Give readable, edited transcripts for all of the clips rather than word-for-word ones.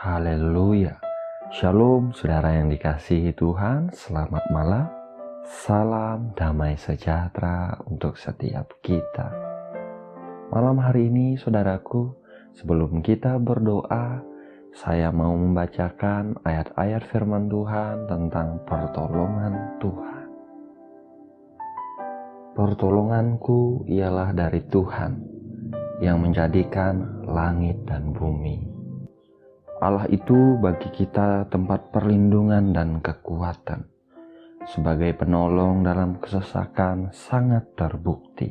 Haleluya. Shalom saudara yang dikasihi Tuhan, selamat malam. Salam damai sejahtera untuk setiap kita. Malam hari ini saudaraku, sebelum kita berdoa, saya mau membacakan ayat-ayat firman Tuhan tentang pertolongan Tuhan. Pertolonganku ialah dari Tuhan yang menjadikan langit dan bumi. Allah itu bagi kita tempat perlindungan dan kekuatan. Sebagai penolong dalam kesesakan sangat terbukti.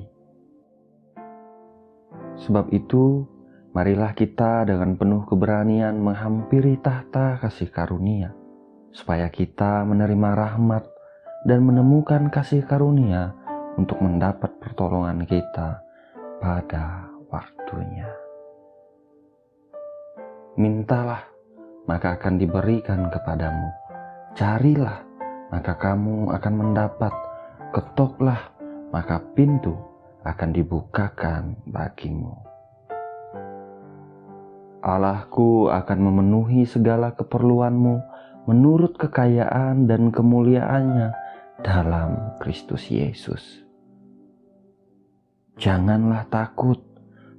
Sebab itu, marilah kita dengan penuh keberanian menghampiri tahta kasih karunia, supaya kita menerima rahmat dan menemukan kasih karunia untuk mendapat pertolongan kita pada waktunya. Mintalah, maka akan diberikan kepadamu. Carilah, maka kamu akan mendapat. Ketoklah, maka pintu akan dibukakan bagimu. Allahku akan memenuhi segala keperluanmu menurut kekayaan dan kemuliaannya dalam Kristus Yesus. Janganlah takut,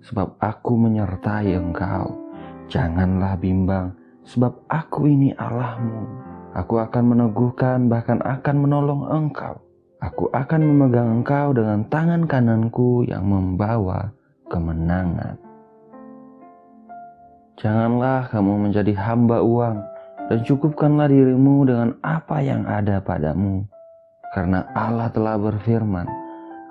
sebab aku menyertai engkau. Janganlah bimbang, sebab aku ini Allahmu. Aku akan meneguhkan, bahkan akan menolong engkau. Aku akan memegang engkau dengan tangan kananku yang membawa kemenangan. Janganlah kamu menjadi hamba uang, dan cukupkanlah dirimu dengan apa yang ada padamu. Karena Allah telah berfirman,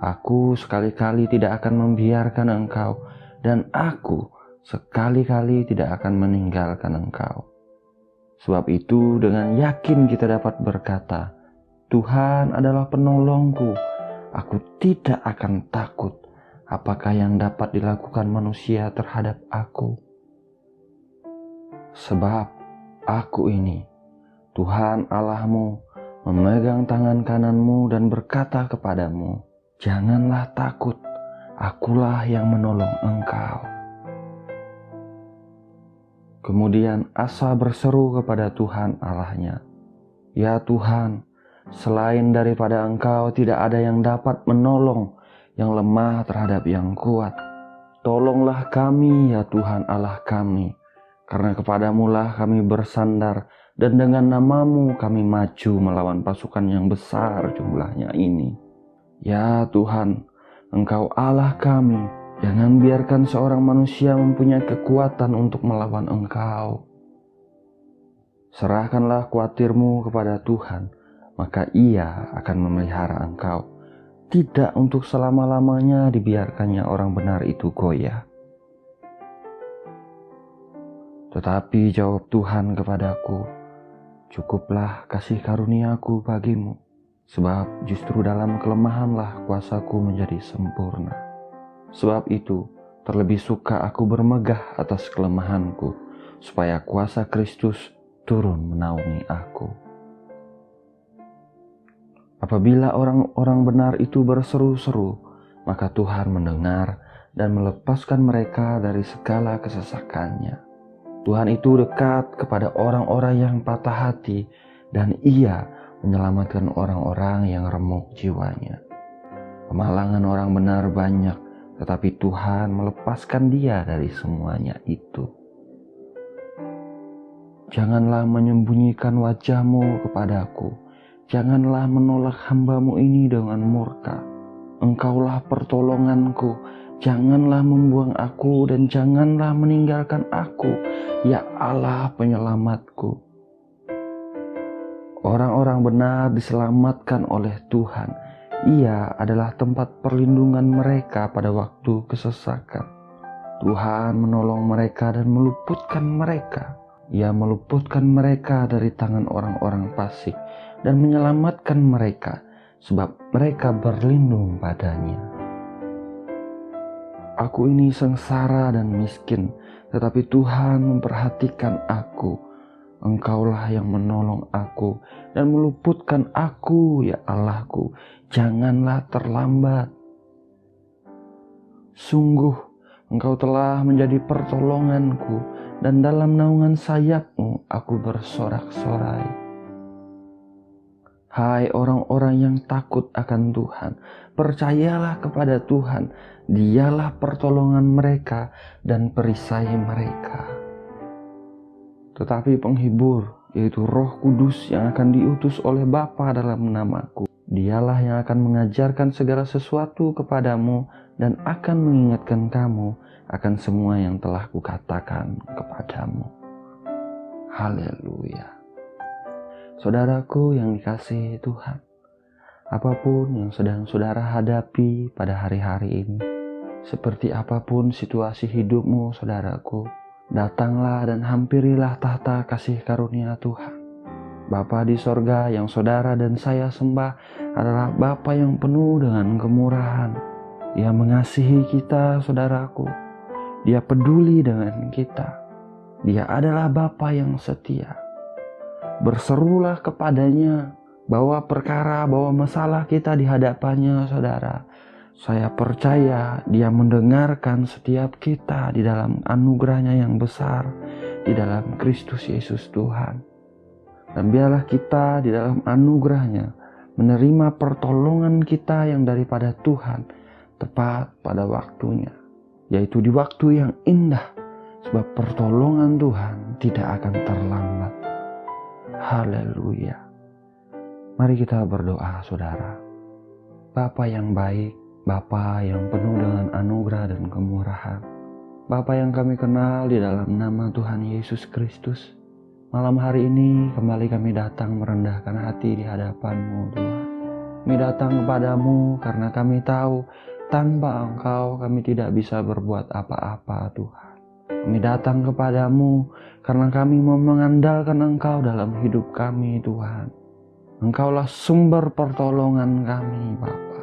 aku sekali-kali tidak akan membiarkan engkau, dan aku sekali-kali tidak akan meninggalkan engkau. Sebab itu dengan yakin kita dapat berkata, Tuhan adalah penolongku, aku tidak akan takut. Apakah yang dapat dilakukan manusia terhadap aku? Sebab aku ini, Tuhan Allahmu, memegang tangan kananmu dan berkata kepadamu, janganlah takut, akulah yang menolong engkau. Kemudian Asa berseru kepada Tuhan Allahnya, ya Tuhan, selain daripada engkau tidak ada yang dapat menolong yang lemah terhadap yang kuat. Tolonglah kami ya Tuhan Allah kami, karena kepadamulah kami bersandar, dan dengan namamu kami maju melawan pasukan yang besar jumlahnya ini. Ya Tuhan, engkau Allah kami, jangan biarkan seorang manusia mempunyai kekuatan untuk melawan engkau. Serahkanlah khawatirmu kepada Tuhan, maka ia akan memelihara engkau. Tidak untuk selama-lamanya dibiarkannya orang benar itu goyah. Tetapi jawab Tuhan kepadaku, cukuplah kasih karuniaku bagimu, sebab justru dalam kelemahanlah kuasaku menjadi sempurna. Sebab itu, terlebih suka aku bermegah atas kelemahanku, supaya kuasa Kristus turun menaungi aku. Apabila orang-orang benar itu berseru-seru, maka Tuhan mendengar dan melepaskan mereka dari segala kesesakannya. Tuhan itu dekat kepada orang-orang yang patah hati, dan ia menyelamatkan orang-orang yang remuk jiwanya. Kemalangan orang benar banyak, tetapi Tuhan melepaskan dia dari semuanya itu. Janganlah menyembunyikan wajahmu kepadaku. Janganlah menolak hamba-Mu ini dengan murka. Engkaulah pertolonganku. Janganlah membuang aku dan janganlah meninggalkan aku, ya Allah penyelamatku. Orang-orang benar diselamatkan oleh Tuhan. Ia adalah tempat perlindungan mereka pada waktu kesesakan. Tuhan menolong mereka dan meluputkan mereka. Ia meluputkan mereka dari tangan orang-orang fasik dan menyelamatkan mereka, sebab mereka berlindung padanya. Aku ini sengsara dan miskin, tetapi Tuhan memperhatikan aku. Engkaulah yang menolong aku dan meluputkan aku, ya Allahku. Janganlah terlambat. Sungguh, Engkau telah menjadi pertolonganku dan dalam naungan sayap-Mu aku bersorak-sorai. Hai orang-orang yang takut akan Tuhan, percayalah kepada Tuhan, Dialah pertolongan mereka dan perisai mereka. Tetapi penghibur, yaitu Roh Kudus yang akan diutus oleh Bapa dalam namaku, Dialah yang akan mengajarkan segala sesuatu kepadamu dan akan mengingatkan kamu akan semua yang telah kukatakan kepadamu. Haleluya. Saudaraku yang dikasihi Tuhan, apapun yang sedang saudara hadapi pada hari-hari ini, seperti apapun situasi hidupmu saudaraku, datanglah dan hampirilah tahta kasih karunia Tuhan. Bapa di sorga yang saudara dan saya sembah adalah Bapa yang penuh dengan kemurahan. Dia mengasihi kita saudaraku, Dia peduli dengan kita. Dia adalah Bapa yang setia. Berserulah kepadanya, bawa masalah kita di hadapannya saudara. Saya percaya Dia mendengarkan setiap kita di dalam anugerahnya yang besar, di dalam Kristus Yesus Tuhan. Dan biarlah kita di dalam anugerahnya menerima pertolongan kita yang daripada Tuhan tepat pada waktunya, yaitu di waktu yang indah, sebab pertolongan Tuhan tidak akan terlambat. Haleluya. Mari kita berdoa saudara. Bapa yang baik, Bapa yang penuh dengan anugerah dan kemurahan, Bapa yang kami kenal di dalam nama Tuhan Yesus Kristus, malam hari ini kembali kami datang merendahkan hati di hadapan-Mu Tuhan. Kami datang kepadamu karena kami tahu tanpa Engkau kami tidak bisa berbuat apa-apa Tuhan. Kami datang kepadamu karena kami mau mengandalkan Engkau dalam hidup kami Tuhan. Engkaulah sumber pertolongan kami Bapa.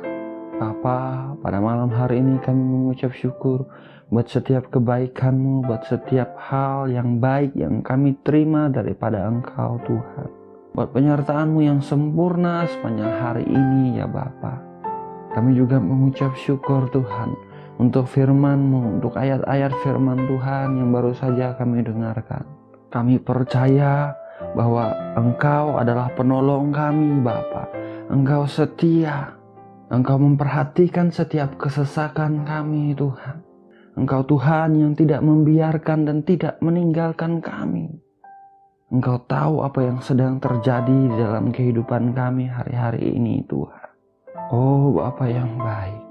Bapa, pada malam hari ini kami mengucap syukur buat setiap kebaikan-Mu, buat setiap hal yang baik yang kami terima daripada Engkau Tuhan. Buat penyertaan-Mu yang sempurna sepanjang hari ini ya Bapa. Kami juga mengucap syukur Tuhan untuk firman-Mu, untuk ayat-ayat firman Tuhan yang baru saja kami dengarkan. Kami percaya bahwa Engkau adalah penolong kami Bapa. Engkau setia. Engkau memperhatikan setiap kesesakan kami Tuhan. Engkau Tuhan yang tidak membiarkan dan tidak meninggalkan kami. Engkau tahu apa yang sedang terjadi di dalam kehidupan kami hari-hari ini Tuhan. Oh Bapa yang baik,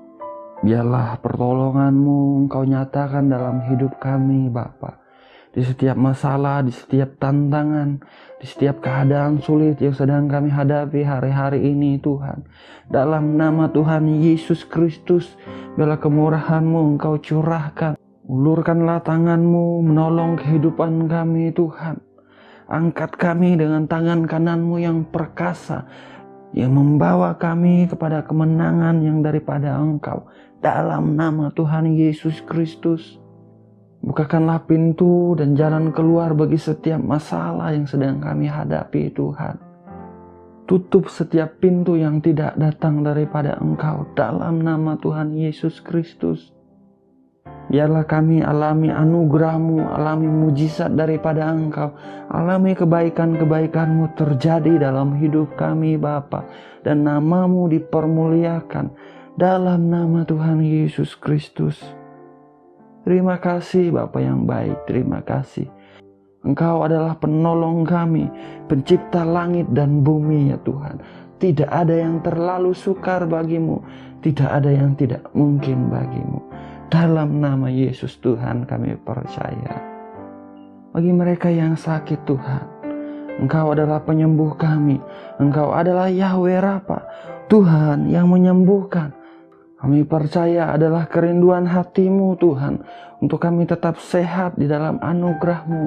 biarlah pertolongan-Mu Engkau nyatakan dalam hidup kami Bapa. Di setiap masalah, di setiap tantangan, di setiap keadaan sulit yang sedang kami hadapi hari-hari ini Tuhan. Dalam nama Tuhan Yesus Kristus, biarlah kemurahan-Mu Engkau curahkan. Ulurkanlah tangan-Mu menolong kehidupan kami Tuhan. Angkat kami dengan tangan kanan-Mu yang perkasa, yang membawa kami kepada kemenangan yang daripada Engkau. Dalam nama Tuhan Yesus Kristus, bukakanlah pintu dan jalan keluar bagi setiap masalah yang sedang kami hadapi Tuhan. Tutup setiap pintu yang tidak datang daripada Engkau dalam nama Tuhan Yesus Kristus. Biarlah kami alami anugerah-Mu, alami mujizat daripada Engkau, alami kebaikan-kebaikan-Mu terjadi dalam hidup kami Bapa, dan nama-Mu dipermuliakan dalam nama Tuhan Yesus Kristus. Terima kasih Bapa yang baik, terima kasih. Engkau adalah penolong kami, pencipta langit dan bumi ya Tuhan. Tidak ada yang terlalu sukar bagimu, tidak ada yang tidak mungkin bagimu. Dalam nama Yesus Tuhan kami percaya. Bagi mereka yang sakit Tuhan, Engkau adalah penyembuh kami. Engkau adalah Yahweh Rafa, Tuhan yang menyembuhkan. Kami percaya adalah kerinduan hati-Mu Tuhan, untuk kami tetap sehat di dalam anugerah-Mu.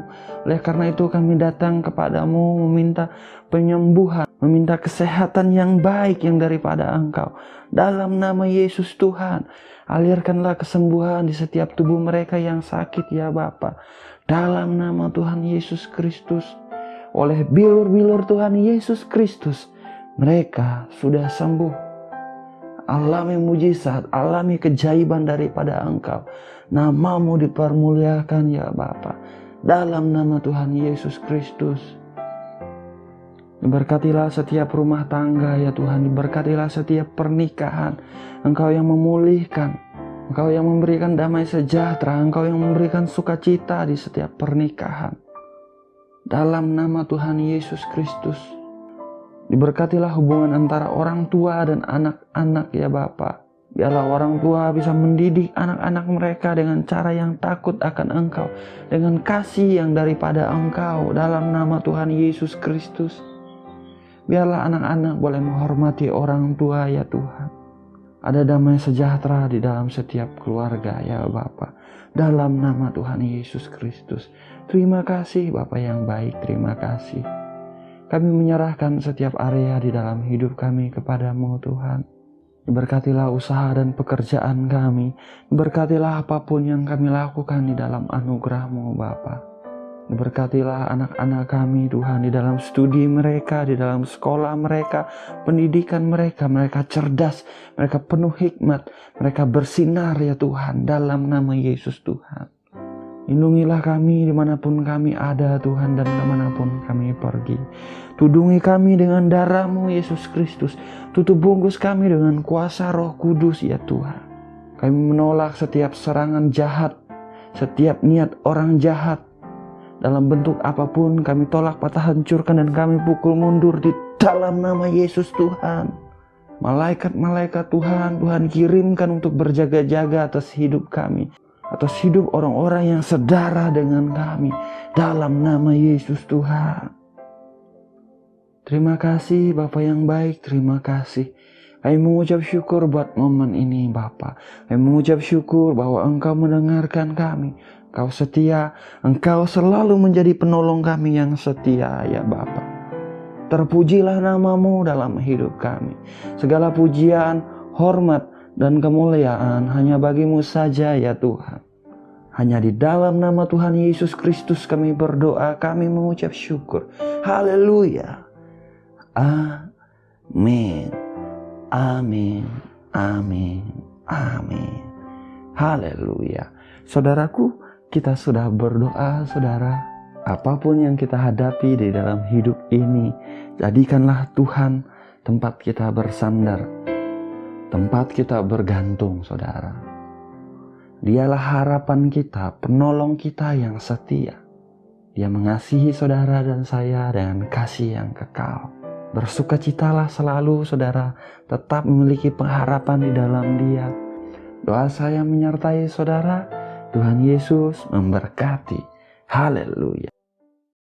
Oleh karena itu kami datang kepadamu meminta penyembuhan, meminta kesehatan yang baik yang daripada Engkau. Dalam nama Yesus Tuhan, alirkanlah kesembuhan di setiap tubuh mereka yang sakit ya Bapa. Dalam nama Tuhan Yesus Kristus, oleh bilur-bilur Tuhan Yesus Kristus, mereka sudah sembuh. Alami mujizat, alami keajaiban daripada Engkau. Nama-Mu dipermuliakan ya Bapa. dalam nama Tuhan Yesus Kristus. Diberkatilah setiap rumah tangga ya Tuhan, diberkatilah setiap pernikahan. Engkau yang memulihkan, Engkau yang memberikan damai sejahtera, Engkau yang memberikan sukacita di setiap pernikahan. Dalam nama Tuhan Yesus Kristus. Diberkatilah hubungan antara orang tua dan anak-anak ya Bapa. Biarlah orang tua bisa mendidik anak-anak mereka dengan cara yang takut akan Engkau, dengan kasih yang daripada Engkau, dalam nama Tuhan Yesus Kristus. Biarlah anak-anak boleh menghormati orang tua ya Tuhan. Ada damai sejahtera di dalam setiap keluarga ya Bapa. Dalam nama Tuhan Yesus Kristus. Terima kasih Bapa yang baik, terima kasih. Kami menyerahkan setiap area di dalam hidup kami kepadamu Tuhan. Berkatilah usaha dan pekerjaan kami. Berkatilah apapun yang kami lakukan di dalam anugerah-Mu Bapa. Berkatilah anak-anak kami Tuhan, di dalam studi mereka, di dalam sekolah mereka, pendidikan mereka. Mereka cerdas, mereka penuh hikmat, mereka bersinar ya Tuhan, dalam nama Yesus Tuhan. Lindungilah kami dimanapun kami ada Tuhan, dan kemanapun kami pergi. Tudungi kami dengan darah-Mu Yesus Kristus. Tutup bungkus kami dengan kuasa Roh Kudus ya Tuhan. Kami menolak setiap serangan jahat, setiap niat orang jahat. Dalam bentuk apapun kami tolak, patah, hancurkan, dan kami pukul mundur di dalam nama Yesus Tuhan. Malaikat-malaikat Tuhan kirimkan untuk berjaga-jaga atas hidup kami, atas hidup orang-orang yang sedara dengan kami, dalam nama Yesus Tuhan. Terima kasih Bapa yang baik, terima kasih. Kami mengucap syukur buat momen ini Bapa. Kami mengucap syukur bahwa Engkau mendengarkan kami. Engkau setia, Engkau selalu menjadi penolong kami yang setia ya Bapa. Terpujilah nama-Mu dalam hidup kami. Segala pujian, hormat, dan kemuliaan hanya bagi-Mu saja ya Tuhan. Hanya di dalam nama Tuhan Yesus Kristus kami berdoa, kami mengucap syukur. Haleluya. Amin. Amin. Amin. Amin. Haleluya. Saudaraku, kita sudah berdoa, saudara. Apapun yang kita hadapi di dalam hidup ini, jadikanlah Tuhan tempat kita bersandar, tempat kita bergantung, saudara. Dialah harapan kita, penolong kita yang setia. Dia mengasihi saudara dan saya dengan kasih yang kekal. Bersukacitalah selalu, saudara, tetap memiliki pengharapan di dalam Dia. Doa saya menyertai saudara. Tuhan Yesus memberkati. Haleluya.